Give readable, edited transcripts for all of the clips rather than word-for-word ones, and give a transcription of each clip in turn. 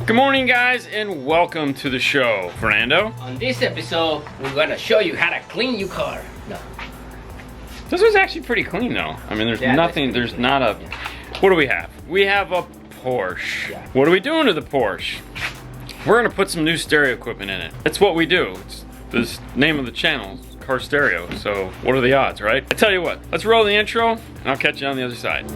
Good morning, guys, and welcome to the show. Fernando. On this episode, we're gonna show you how to clean your car. No. This was actually pretty clean, though. I mean, there's nothing, there's clean. Not a... Yeah. What do we have? We have a Porsche. Yeah. What are we doing to the Porsche? We're gonna put some new stereo equipment in it. That's what we do. It's the name of the channel, Car Stereo. So, what are the odds, right? I tell you what, let's roll the intro, and I'll catch you on the other side.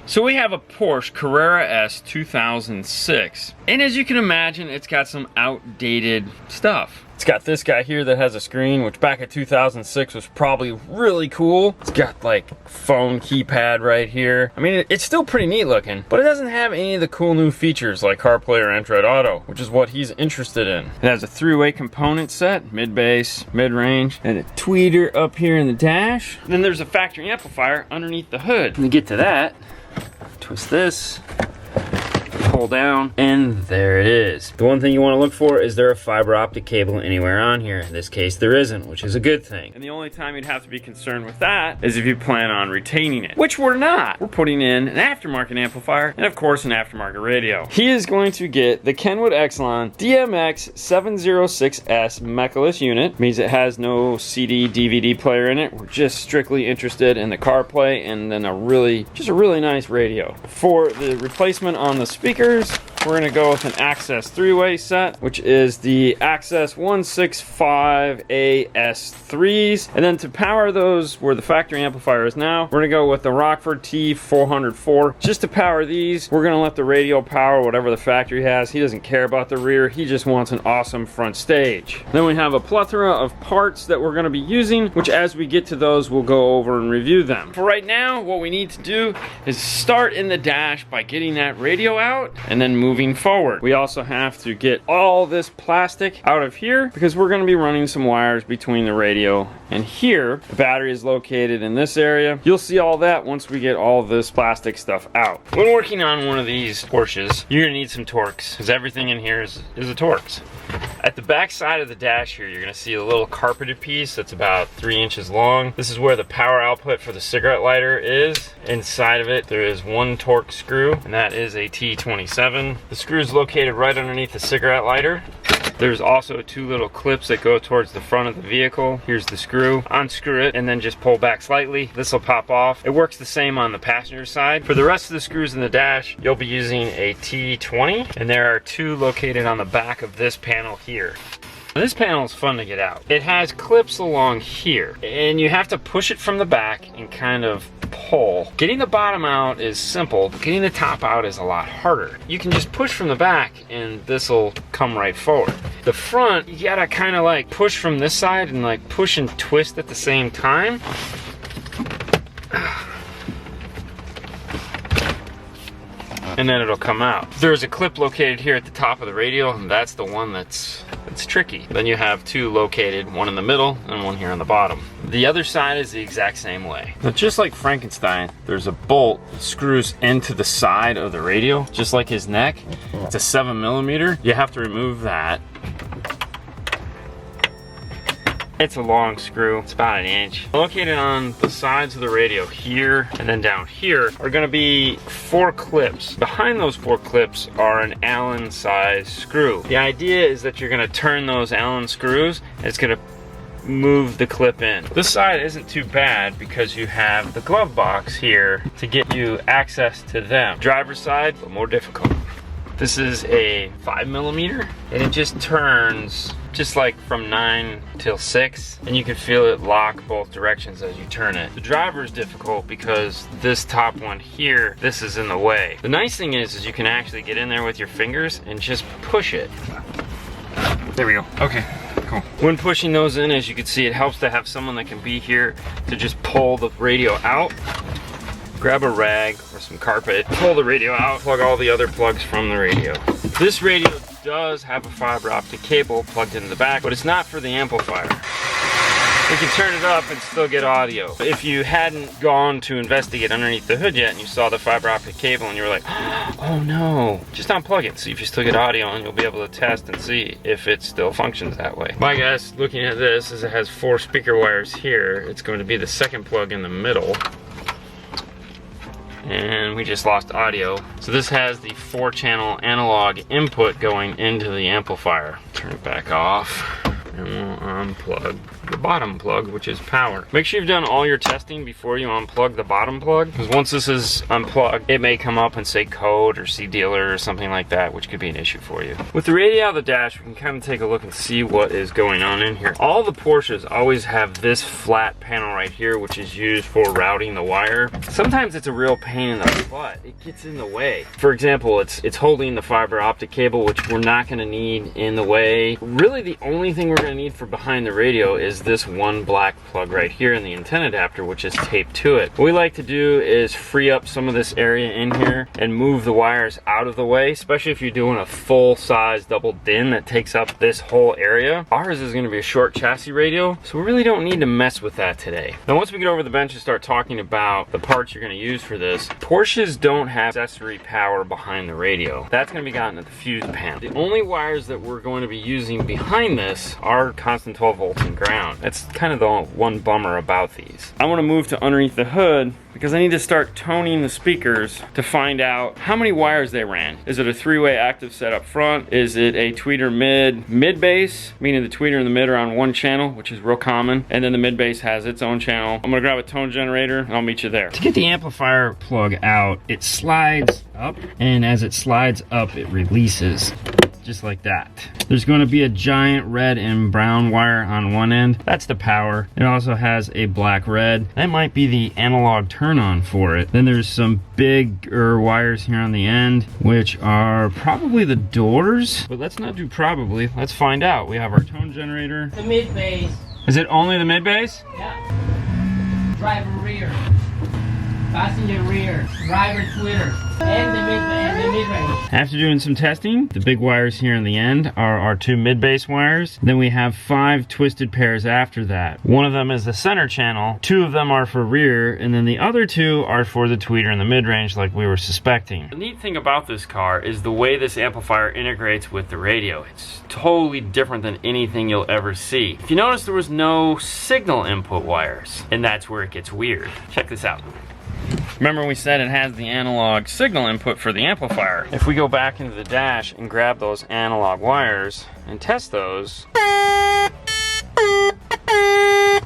So we have a Porsche Carrera S 2006, and as you can imagine, it's got some outdated stuff. It's got this guy here that has a screen, which back in 2006 was probably really cool. It's got like phone keypad right here. I mean, it's still pretty neat looking, but it doesn't have any of the cool new features like CarPlay or Android Auto, which is what he's interested in. It has a three-way component set, mid-bass, mid-range, and a tweeter up here in the dash. Then there's a factory amplifier underneath the hood. When you get to that, twist this, pull down, and there it is. The one thing you want to look for is there a fiber optic cable anywhere on here. In this case, there isn't, which is a good thing. And the only time you'd have to be concerned with that is if you plan on retaining it, which we're not. We're putting in an aftermarket amplifier and, of course, an aftermarket radio. He is going to get the Kenwood Exelon DMX 706S Mechaless unit. Means it has no CD, DVD player in it. We're just strictly interested in the CarPlay and then just a really nice radio. For the replacement on the speaker, we're going to go with an Access 3-way set, which is the Access 165AS3s. And then to power those where the factory amplifier is now, we're going to go with the Rockford T404. Just to power these, we're going to let the radio power whatever the factory has. He doesn't care about the rear. He just wants an awesome front stage. Then we have a plethora of parts that we're going to be using, which as we get to those, we'll go over and review them. For right now, what we need to do is start in the dash by getting that radio out and then moving forward. We also have to get all this plastic out of here because we're going to be running some wires between the radio and here. The battery is located in this area. You'll see all that once we get all this plastic stuff out. When working on one of these Porsches, you're going to need some Torx because everything in here is a Torx. At the back side of the dash here, you're going to see a little carpeted piece that's about 3 inches long. This is where the power output for the cigarette lighter is. Inside of it, there is one Torx screw, and that is a T27. The screw is located right underneath the cigarette lighter. There's also two little clips that go towards the front of the vehicle. Here's the screw. Unscrew it and then just pull back slightly. This will pop off. It works the same on the passenger side. For the rest of the screws in the dash, you'll be using a T20, and there are two located on the back of this panel here. This panel is fun to get out. It has clips along here, and you have to push it from the back and kind of pull. Getting the bottom out is simple, but getting the top out is a lot harder. You can just push from the back and this will come right forward. The front, you gotta kind of like push from this side and like push and twist at the same time. And then it'll come out. There's a clip located here at the top of the radio, and that's the one that's tricky. Then you have two located, one in the middle and one here on the bottom. The other side is the exact same way. Now, just like Frankenstein, there's a bolt that screws into the side of the radio, just like his neck. It's a 7mm. You have to remove that. It's a long screw, it's about 1 inch. Located on the sides of the radio here and then down here are gonna be 4 clips. Behind those 4 clips are an Allen size screw. The idea is that you're gonna turn those Allen screws and it's gonna move the clip in. This side isn't too bad because you have the glove box here to get you access to them. Driver's side, but more difficult. This is a 5mm and it just turns just like from 9 till 6, and you can feel it lock both directions as you turn it. The driver is difficult because this top one here, this is in the way. The nice thing is you can actually get in there with your fingers and just push it. There we go. Okay, cool. When pushing those in, as you can see, it helps to have someone that can be here to just pull the radio out. Grab a rag or some carpet, pull the radio out, plug all the other plugs from the radio. This radio does have a fiber optic cable plugged into the back, but it's not for the amplifier. You can turn it up and still get audio. If you hadn't gone to investigate underneath the hood yet and you saw the fiber optic cable and you were like, oh no, just unplug it, see if you still get audio, and you'll be able to test and see if it still functions that way. My guess, looking at this, is it has 4 speaker wires here. It's going to be the second plug in the middle. And we just lost audio. So this has the 4-channel analog input going into the amplifier. Turn it back off. And we'll unplug the bottom plug, which is power. Make sure you've done all your testing before you unplug the bottom plug, because once this is unplugged, it may come up and say code or see dealer or something like that, which could be an issue for you. With the radio out of the dash, we can kind of take a look and see what is going on in here. All the Porsches always have this flat panel right here, which is used for routing the wire. Sometimes it's a real pain in the butt. It gets in the way. For example, it's holding the fiber optic cable, which we're not going to need in the way. Really, the only thing we're going to need for behind the radio is this one black plug right here and the antenna adapter, which is taped to it. What we like to do is free up some of this area in here and move the wires out of the way, especially if you're doing a full-size double DIN that takes up this whole area. Ours is going to be a short chassis radio, so we really don't need to mess with that today. Now, once we get over the bench and start talking about the parts you're going to use for this, Porsches don't have accessory power behind the radio. That's going to be gotten at the fuse pan. The only wires that we're going to be using behind this are constant 12 volts and ground. That's kind of the one bummer about these. I want to move to underneath the hood because I need to start toning the speakers to find out how many wires they ran. Is it a 3-way active set up front? Is it a tweeter mid bass, meaning the tweeter and the mid are on one channel, which is real common, and then the mid bass has its own channel. I'm gonna grab a tone generator and I'll meet you there. To get the amplifier plug out, it slides up, and as it slides up, it releases. Just like that. There's going to be a giant red and brown wire on one end. That's the power. It also has a black red. That might be the analog turn on for it. Then there's some bigger wires here on the end, which are probably the doors. But let's not do probably. Let's find out. We have our tone generator. The mid bass. Is it only the mid bass? Yeah. Driver rear. Passenger rear, driver tweeter, and the mid range. After doing some testing, the big wires here in the end are our 2 mid-bass wires. Then we have 5 twisted pairs after that. One of them is the center channel, 2 of them are for rear, and then the other 2 are for the tweeter and the mid-range like we were suspecting. The neat thing about this car is the way this amplifier integrates with the radio. It's totally different than anything you'll ever see. If you notice, there was no signal input wires, and that's where it gets weird. Check this out. Remember we said it has the analog signal input for the amplifier. If we go back into the dash and grab those analog wires and test those,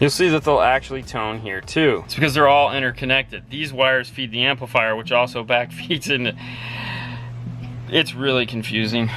you'll see that they'll actually tone here too. It's because they're all interconnected. These wires feed the amplifier, which also back feeds into... It's really confusing.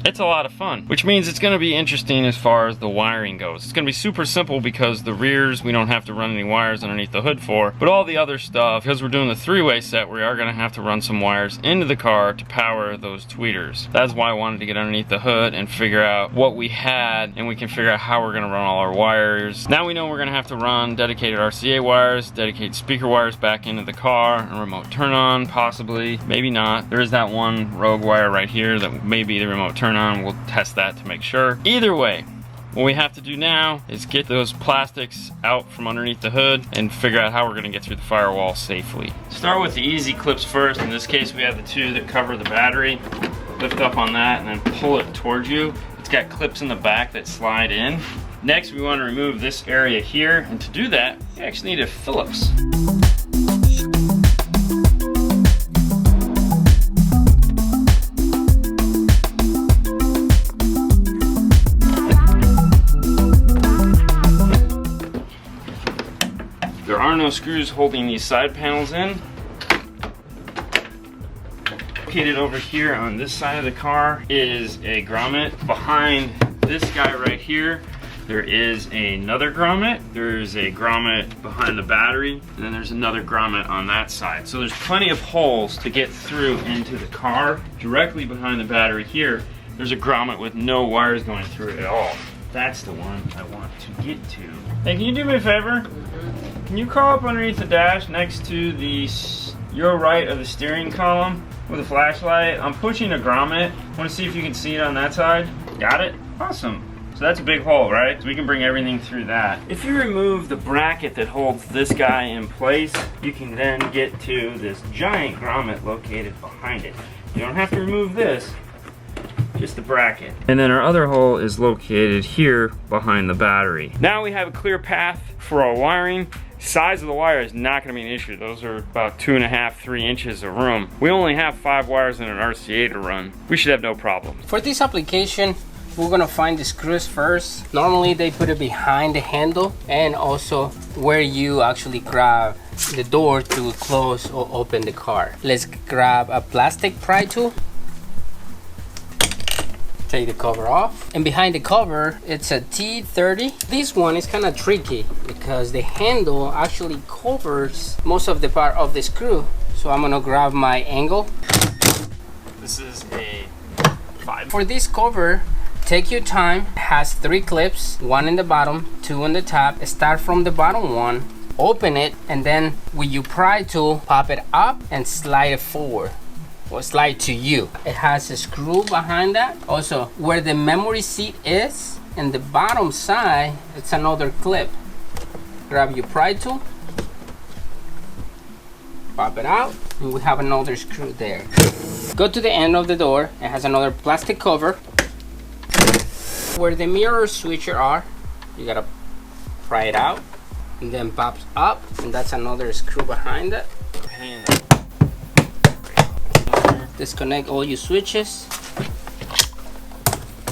It's a lot of fun, which means it's going to be interesting as far as the wiring goes. It's going to be super simple because the rears we don't have to run any wires underneath the hood for, but all the other stuff, because we're doing the 3-way set, we are going to have to run some wires into the car to power those tweeters. That's why I wanted to get underneath the hood and figure out what we had, and we can figure out how we're going to run all our wires. Now we know we're going to have to run dedicated RCA wires, dedicated speaker wires back into the car, and remote turn on possibly, maybe not. There is that one rogue wire right here that may be the remote turn on. We'll test that to make sure. Either way, what we have to do now is get those plastics out from underneath the hood and figure out how we're going to get through the firewall safely. Start with the easy clips first. In this case, we have the 2 that cover the battery. Lift up on that and then pull it towards you. It's got clips in the back that slide in. Next, we want to remove this area here, and to do that, you actually need a Phillips. There are no screws holding these side panels in. Located over here on this side of the car is a grommet. Behind this guy right here, there is another grommet. There's a grommet behind the battery, and then there's another grommet on that side. So there's plenty of holes to get through into the car. Directly behind the battery here, there's a grommet with no wires going through it at all. That's the one I want to get to. Hey, can you do me a favor? Can you crawl up underneath the dash next to the your right of the steering column with a flashlight? I'm pushing a grommet. Want to see if you can see it on that side? Got it? Awesome. So that's a big hole, right? So we can bring everything through that. If you remove the bracket that holds this guy in place, you can then get to this giant grommet located behind it. You don't have to remove this, just the bracket. And then our other hole is located here behind the battery. Now we have a clear path for our wiring. Size of the wire is not going to be an issue. Those are about 2.5, 3 inches of room. We only have 5 wires in an RCA to run. We should have no problem. For this application, we're gonna find the screws first. Normally they put it behind the handle and also where you actually grab the door to close or open the car. Let's grab a plastic pry tool. Take the cover off. And behind the cover, it's a T30. This one is kind of tricky because the handle actually covers most of the part of the screw. So I'm gonna grab my angle. This is a 5. For this cover, take your time. It has 3 clips, 1 in the bottom, 2 on the top. Start from the bottom one, open it, and then with your pry tool, pop it up and slide it forward. Or slide to you. It has a screw behind that. Also, where the memory seat is, and the bottom side, it's another clip. Grab your pry tool, pop it out, and we have another screw there. Go to the end of the door. It has another plastic cover. Where the mirror switcher are, you gotta pry it out, and then pops up, and that's another screw behind it. Disconnect all your switches.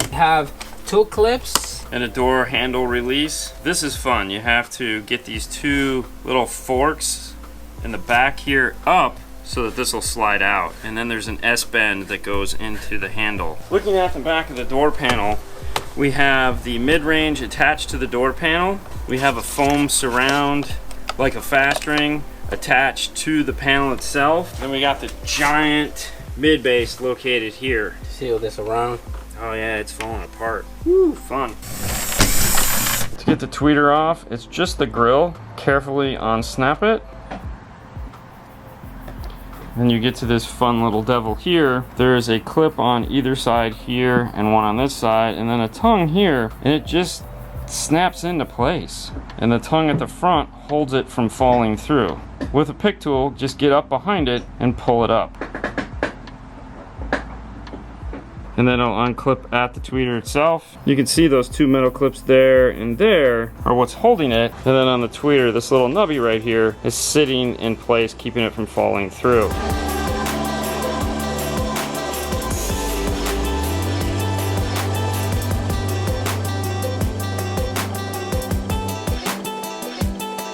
You have 2 clips and a door handle release. This is fun. You have to get these 2 little forks in the back here up so that this will slide out, and then there's an S-bend that goes into the handle. Looking at the back of the door panel, we have the mid-range attached to the door panel. We have a foam surround like a fast ring attached to the panel itself. Then we got the giant mid-base located here. Seal this around. Oh yeah, it's falling apart. Woo, fun. To get the tweeter off, it's just the grill. Carefully unsnap it. Then you get to this fun little devil here. There is a clip on either side here and one on this side, and then a tongue here, and it just snaps into place. And the tongue at the front holds it from falling through. With a pick tool, just get up behind it and pull it up. And then it'll unclip at the tweeter itself. You can see those 2 metal clips there and there are what's holding it. And then on the tweeter, this little nubby right here is sitting in place, keeping it from falling through.